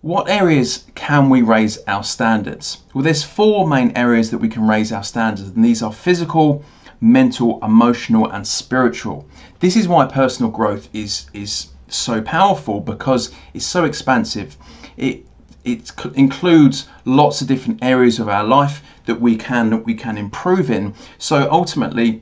What areas can we raise our standards? Well, there's four main areas that we can raise our standards, and these are physical, mental, emotional, and spiritual. This is why personal growth is so powerful, because it's so expansive. It includes lots of different areas of our life that we can improve in. So ultimately,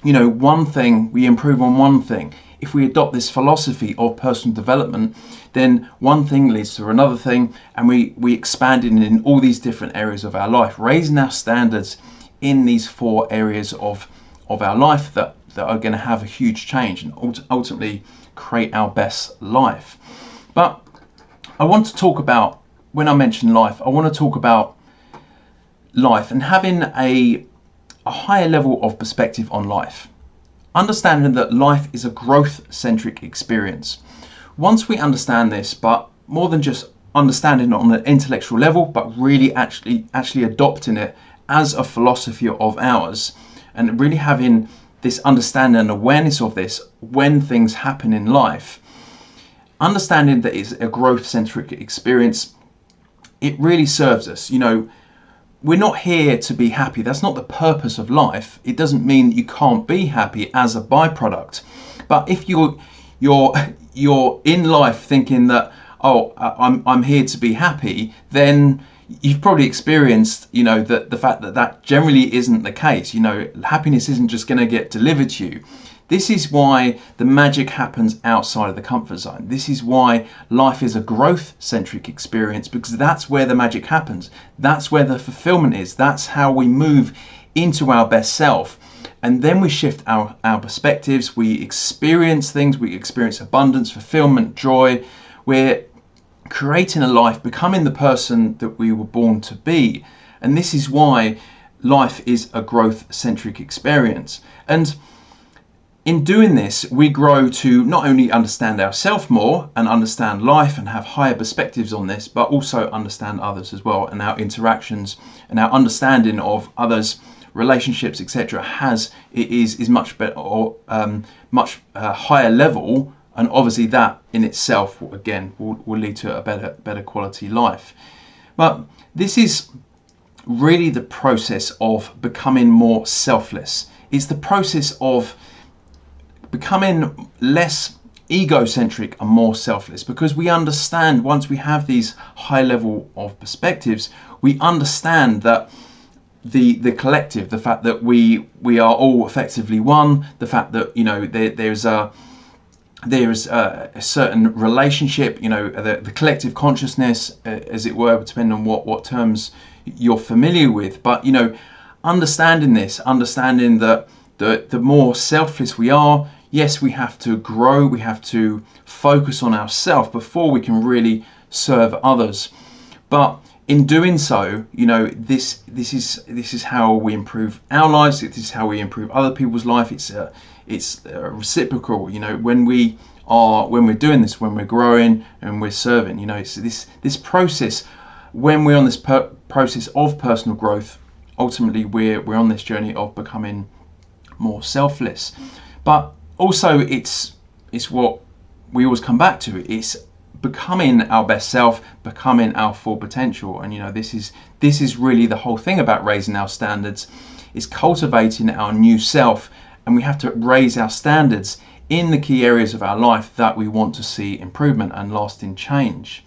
one thing, we improve on one thing. If we adopt this philosophy of personal development, then one thing leads to another thing, and we expand in all these different areas of our life, raising our standards in these four areas of our life that are going to have a huge change and ultimately create our best life. But I want to talk about, when I mention life, I want to talk about life and having a higher level of perspective on life. Understanding that life is a growth-centric experience. Once we understand this, but more than just understanding it on an intellectual level, but really actually adopting it as a philosophy of ours, and really having this understanding and awareness of this when things happen in life, understanding that it's a growth-centric experience, it really serves us. We're not here to be happy. That's not the purpose of life. It doesn't mean that you can't be happy as a byproduct. But if you're in life thinking that, I'm here to be happy, then you've probably experienced, the fact that generally isn't the case. Happiness isn't just going to get delivered to you. This is why the magic happens outside of the comfort zone. This is why life is a growth-centric experience, because that's where the magic happens. That's where the fulfillment is. That's how we move into our best self. And then we shift our perspectives. We experience things. We experience abundance, fulfillment, joy. We're creating a life, becoming the person that we were born to be. And this is why life is a growth-centric experience. And in doing this, we grow to not only understand ourselves more and understand life and have higher perspectives on this, but also understand others as well, and our interactions and our understanding of others, relationships, etc. is much better, or much higher level, and obviously that in itself will lead to a better quality life. But this is really the process of becoming more selfless. It's the process of becoming less egocentric and more selfless, because we understand, once we have these high level of perspectives, we understand that the collective, the fact that we are all effectively one, the fact that there's a certain relationship, the collective consciousness, as it were, depending on what terms you're familiar with. But understanding that the more selfless we are, yes, we have to grow, we have to focus on ourselves before we can really serve others. But in doing so, this is how we improve our lives. This is how we improve other people's life. It's reciprocal. When we're doing this, when we're growing and we're serving, it's this process. When we're on this process of personal growth, ultimately we're on this journey of becoming more selfless. But also, it's what we always come back to. It's becoming our best self, becoming our full potential. And this is really the whole thing about raising our standards, is cultivating our new self. And we have to raise our standards in the key areas of our life that we want to see improvement and lasting change.